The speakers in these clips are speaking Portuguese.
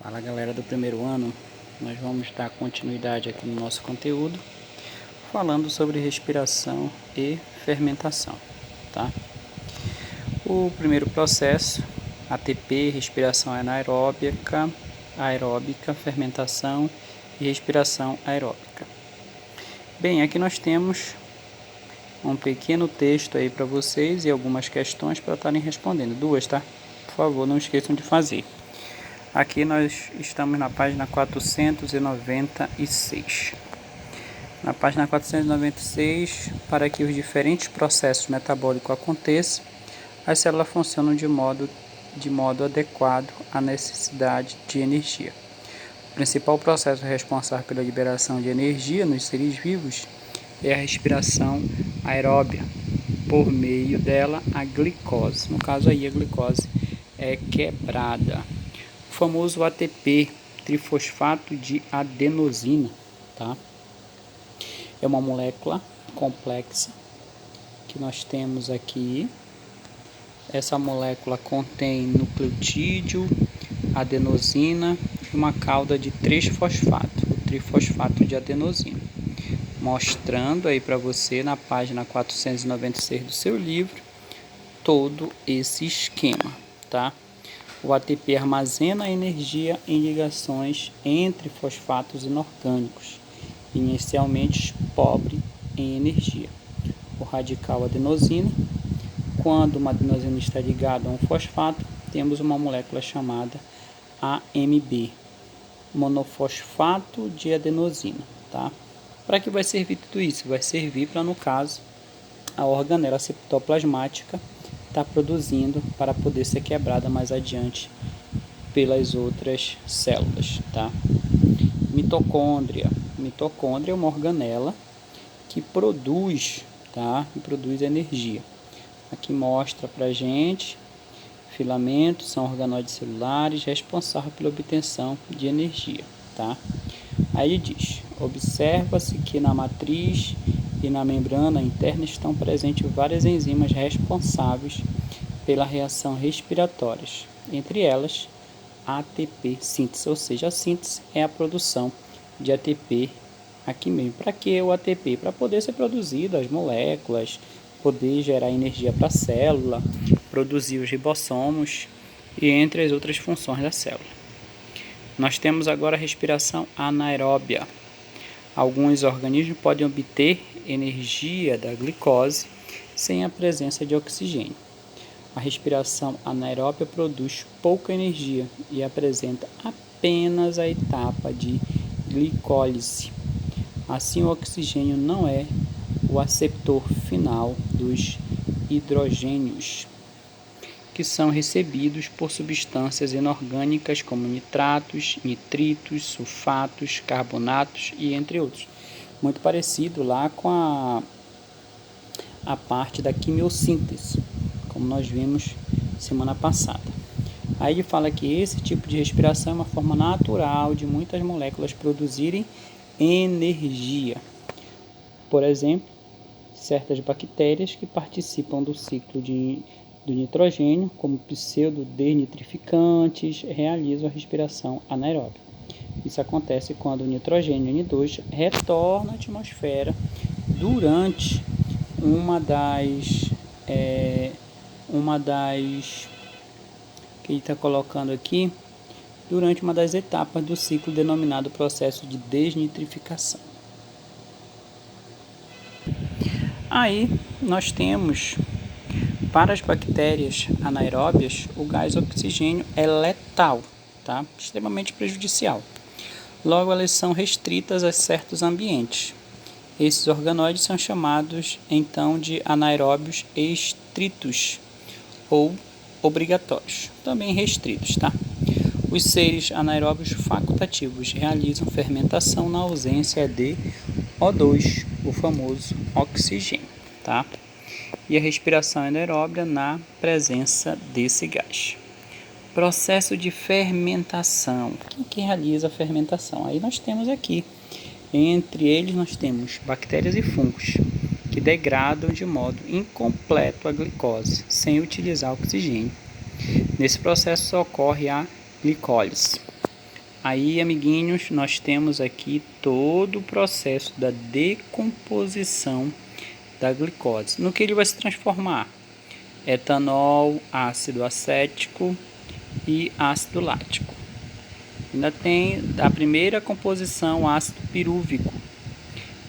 Fala galera do primeiro ano, nós vamos dar continuidade aqui no nosso conteúdo falando sobre respiração e fermentação, tá? O primeiro processo, ATP, respiração anaeróbica, fermentação e respiração aeróbica. Bem, aqui nós temos um pequeno texto aí para vocês e algumas questões para estarem respondendo, duas, tá? Por favor, não esqueçam de fazer. Aqui nós estamos na página 496. Na página 496, para que os diferentes processos metabólicos aconteçam, as células funcionam de modo adequado à necessidade de energia. O principal processo responsável pela liberação de energia nos seres vivos é a respiração aeróbia. Por meio dela, a glicose, no caso aí a glicose é quebrada. O famoso ATP, trifosfato de adenosina, tá? É uma molécula complexa que nós temos aqui. Essa molécula contém nucleotídeo, adenosina e uma cauda de 3-fosfato, o trifosfato de adenosina. Mostrando aí para você na página 496 do seu livro todo esse esquema, tá? O ATP armazena energia em ligações entre fosfatos inorgânicos, inicialmente pobre em energia. O radical adenosina, quando uma adenosina está ligada a um fosfato, temos uma molécula chamada AMB, monofosfato de adenosina, tá? Para que vai servir tudo isso? Vai servir para, no caso, a organela citoplasmática está produzindo para poder ser quebrada mais adiante pelas outras células, tá? Mitocôndria. Mitocôndria é uma organela que produz, tá? E produz energia. Aqui mostra pra gente filamentos são organóides celulares responsáveis pela obtenção de energia, tá? Aí ele diz: observa-se que na matriz e na membrana interna estão presentes várias enzimas responsáveis pela reação respiratória, entre elas a ATP síntese, ou seja, a síntese é a produção de ATP aqui mesmo. Para que o ATP? Para poder ser produzido as moléculas, poder gerar energia para a célula, produzir os ribossomos e entre as outras funções da célula. Nós temos agora a respiração anaeróbia. Alguns organismos podem obter energia da glicose sem a presença de oxigênio. A respiração anaeróbia produz pouca energia e apresenta apenas a etapa de glicólise. Assim, o oxigênio não é o aceptor final dos hidrogênios, que são recebidos por substâncias inorgânicas como nitratos, nitritos, sulfatos, carbonatos e entre outros. Muito parecido lá com a parte da quimiossíntese, como nós vimos semana passada. Aí ele fala que esse tipo de respiração é uma forma natural de muitas moléculas produzirem energia. Por exemplo, certas bactérias que participam do ciclo do nitrogênio, como pseudo-desnitrificantes, realizam a respiração anaeróbica. Isso acontece quando o nitrogênio N2 retorna à atmosfera durante uma das que ele está colocando aqui, durante uma das etapas do ciclo denominado processo de desnitrificação. Aí nós temos, para as bactérias anaeróbias, o gás oxigênio é letal, tá? Extremamente prejudicial. Logo, elas são restritas a certos ambientes. Esses organóides são chamados, então, de anaeróbios estritos ou obrigatórios, também restritos, tá? Os seres anaeróbios facultativos realizam fermentação na ausência de O2, o famoso oxigênio, tá? E a respiração anaeróbia na presença desse gás. Processo de fermentação. Quem realiza a fermentação? Aí nós temos aqui, entre eles nós temos bactérias e fungos, que degradam de modo incompleto a glicose, sem utilizar oxigênio. Nesse processo ocorre a glicólise. Aí, amiguinhos, nós temos aqui todo o processo da decomposição da glicose. No que ele vai se transformar? Etanol, ácido acético e ácido lático. Ainda tem a primeira composição, ácido pirúvico.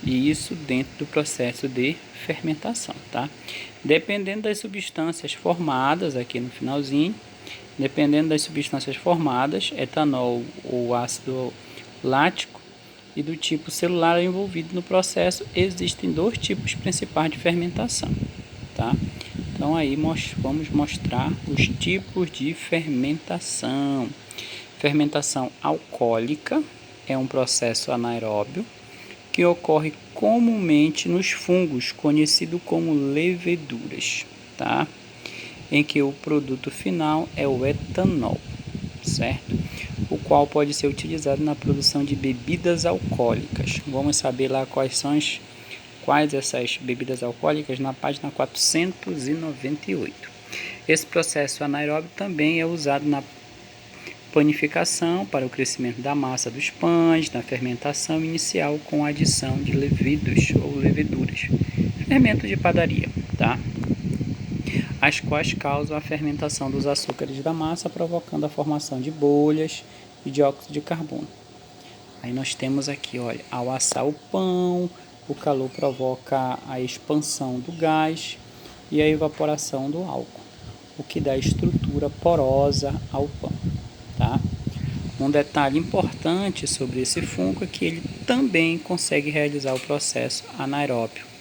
E isso dentro do processo de fermentação, tá? Dependendo das substâncias formadas aqui no finalzinho, etanol ou ácido lático e do tipo celular envolvido no processo, existem dois tipos principais de fermentação, tá? Então aí vamos mostrar os tipos de fermentação. Fermentação alcoólica é um processo anaeróbio que ocorre comumente nos fungos, conhecido como leveduras, tá? Em que o produto final é o etanol, certo? O qual pode ser utilizado na produção de bebidas alcoólicas. Vamos saber lá quais essas bebidas alcoólicas na página 498. Esse processo anaeróbio também é usado na panificação para o crescimento da massa dos pães, na fermentação inicial com a adição de levidos ou leveduras, fermento de padaria, tá? As quais causam a fermentação dos açúcares da massa, provocando a formação de bolhas e dióxido de carbono. Aí nós temos aqui, olha, ao assar o pão, o calor provoca a expansão do gás e a evaporação do álcool, o que dá estrutura porosa ao pão, tá? Um detalhe importante sobre esse fungo é que ele também consegue realizar o processo anaeróbio.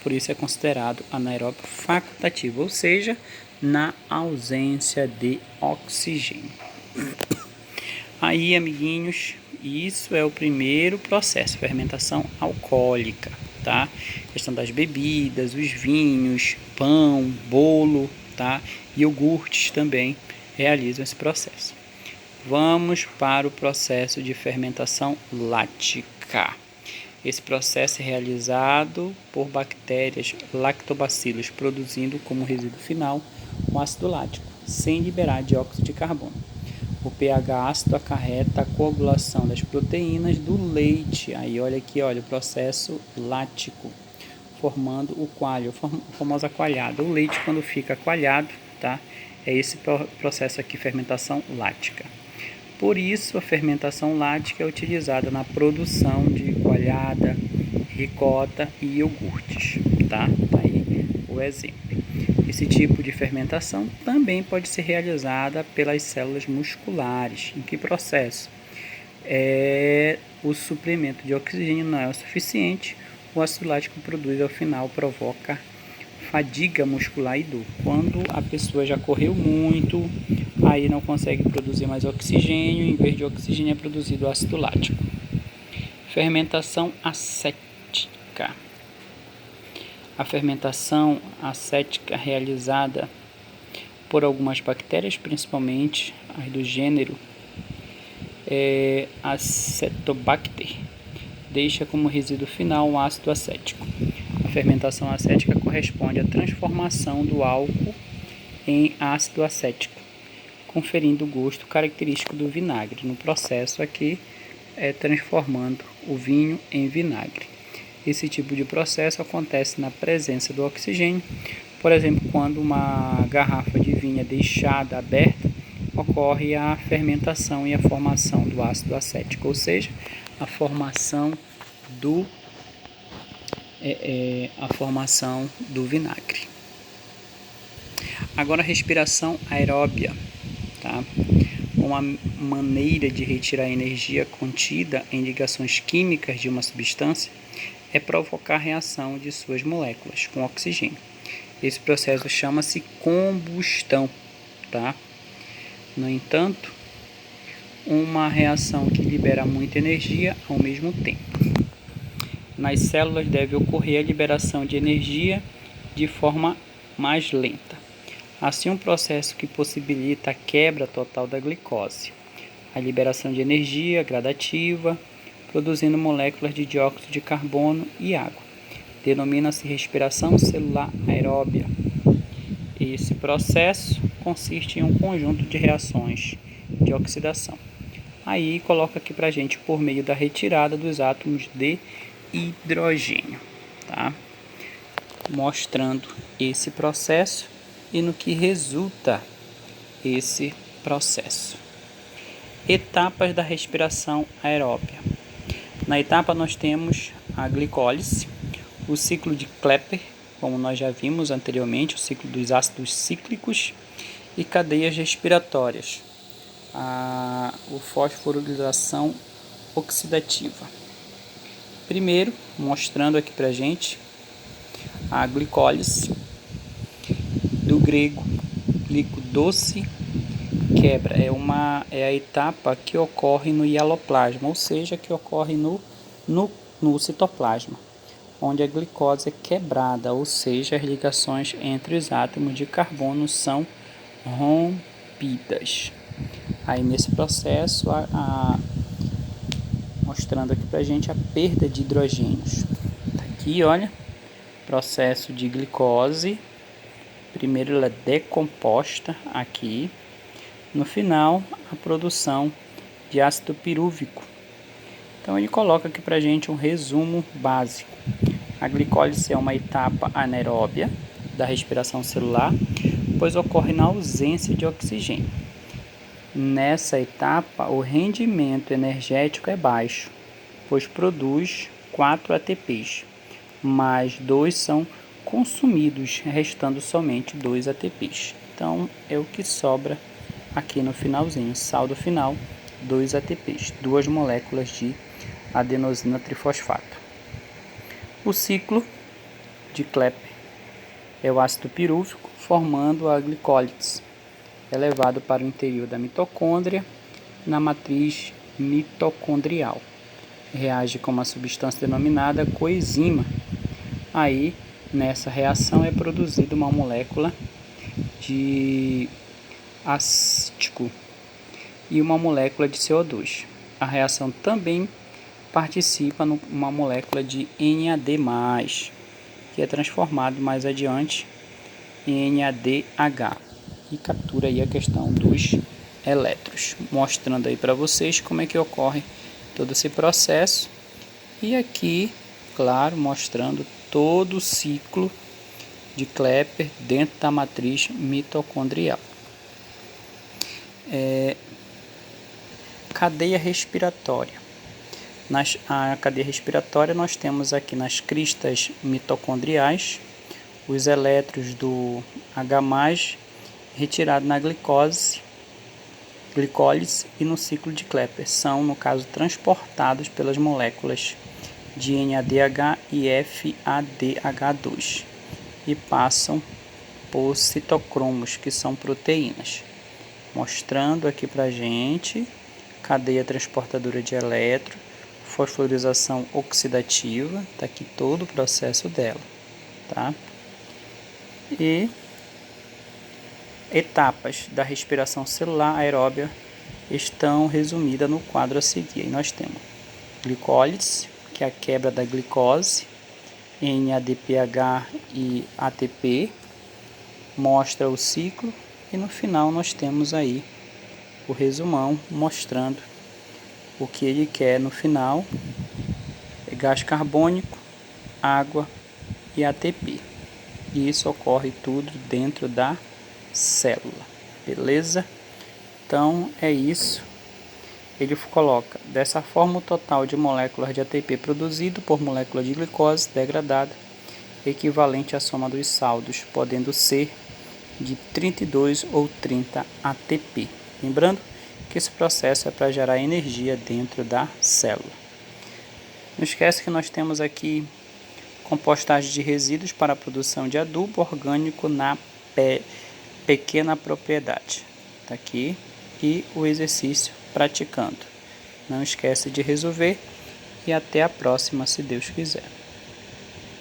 Por isso é considerado anaeróbio facultativo, ou seja, na ausência de oxigênio. Aí, amiguinhos, isso é o primeiro processo, fermentação alcoólica, tá? Questão das bebidas, os vinhos, pão, bolo, tá? Iogurtes também realizam esse processo. Vamos para o processo de fermentação lática. Esse processo é realizado por bactérias lactobacilos, produzindo como resíduo final o ácido lático, sem liberar dióxido de carbono. O pH ácido acarreta a coagulação das proteínas do leite. Aí olha aqui, olha o processo lático, formando o coalho, a famosa coalhada. O leite quando fica coalhado, tá? É esse processo aqui, fermentação lática. Por isso, a fermentação lática é utilizada na produção de coalhada, ricota e iogurtes, tá? Aí o exemplo. Esse tipo de fermentação também pode ser realizada pelas células musculares. Em que processo? O suprimento de oxigênio não é o suficiente, o ácido lático produzido ao final provoca fadiga muscular e dor. Quando a pessoa já correu muito, aí não consegue produzir mais oxigênio, em vez de oxigênio é produzido ácido lático. Fermentação acética. A fermentação acética realizada por algumas bactérias, principalmente as do gênero Acetobacter, deixa como resíduo final um ácido acético. A fermentação acética corresponde à transformação do álcool em ácido acético, conferindo o gosto característico do vinagre. No processo aqui, transformando o vinho em vinagre. Esse tipo de processo acontece na presença do oxigênio. Por exemplo, quando uma garrafa de vinho é deixada aberta, ocorre a fermentação e a formação do ácido acético, ou seja, a formação do vinagre. Agora, a respiração aeróbia, tá? Uma maneira de retirar a energia contida em ligações químicas de uma substância é provocar a reação de suas moléculas com oxigênio. Esse processo chama-se combustão, tá? No entanto, uma reação que libera muita energia ao mesmo tempo. Nas células deve ocorrer a liberação de energia de forma mais lenta. Assim, um processo que possibilita a quebra total da glicose, a liberação de energia gradativa, produzindo moléculas de dióxido de carbono e água. Denomina-se respiração celular aeróbia. Esse processo consiste em um conjunto de reações de oxidação, Aí coloca aqui pra gente por meio da retirada dos átomos de hidrogênio, tá? Mostrando esse processo e no que resulta esse processo. Etapas da respiração aeróbia. Na etapa nós temos a glicólise, o ciclo de Klepper, como nós já vimos anteriormente, o ciclo dos ácidos cíclicos e cadeias respiratórias, a fosforilação oxidativa. Primeiro, mostrando aqui pra gente a glicólise, do grego glicodoce, quebra, é a etapa que ocorre no hialoplasma, ou seja, que ocorre no citoplasma, onde a glicose é quebrada, ou seja, as ligações entre os átomos de carbono são rompidas. Aí nesse processo, mostrando aqui pra gente a perda de hidrogênios. Tá aqui, olha, processo de glicose. Primeiro ela é decomposta aqui. No final, a produção de ácido pirúvico. Então ele coloca aqui pra gente um resumo básico. A glicólise é uma etapa anaeróbia da respiração celular, pois ocorre na ausência de oxigênio. Nessa etapa, o rendimento energético é baixo, pois produz 4 ATPs, mas 2 são consumidos, restando somente 2 ATPs. Então é o que sobra aqui no finalzinho, saldo final, 2 ATPs, 2 moléculas de adenosina trifosfato. O ciclo de Klepper é o ácido pirúvico formando a glicólise, é levado para o interior da mitocôndria na matriz mitocondrial. Reage com uma substância denominada coenzima. Aí, nessa reação é produzida uma molécula de acético e uma molécula de CO2. A reação também participa numa molécula de NAD+, que é transformado mais adiante em NADH e captura aí a questão dos elétrons, mostrando aí para vocês como é que ocorre todo esse processo e aqui, claro, mostrando todo o ciclo de Klepper dentro da matriz mitocondrial. Cadeia respiratória. A cadeia respiratória nós temos aqui nas cristas mitocondriais os elétrons do H+, retirado na glicólise e no ciclo de Klepper, são, no caso, transportados pelas moléculas de NADH e FADH2 e passam por citocromos, que são proteínas. Mostrando aqui pra gente cadeia transportadora de elétron, fosforilação oxidativa, tá aqui todo o processo dela, tá? E etapas da respiração celular aeróbia estão resumidas no quadro a seguir. Aí nós temos glicólise, que é a quebra da glicose em ADPH e ATP, mostra o ciclo e no final nós temos aí o resumão mostrando o que ele quer no final, é gás carbônico, água e ATP. E isso ocorre tudo dentro da célula, beleza? Então é isso. Ele coloca dessa forma o total de moléculas de ATP produzido por molécula de glicose degradada, equivalente à soma dos saldos, podendo ser de 32 ou 30 ATP. Lembrando que esse processo é para gerar energia dentro da célula. Não esquece que nós temos aqui compostagem de resíduos para a produção de adubo orgânico na pequena propriedade. Está aqui. E o exercício praticando. Não esquece de resolver e até a próxima, se Deus quiser.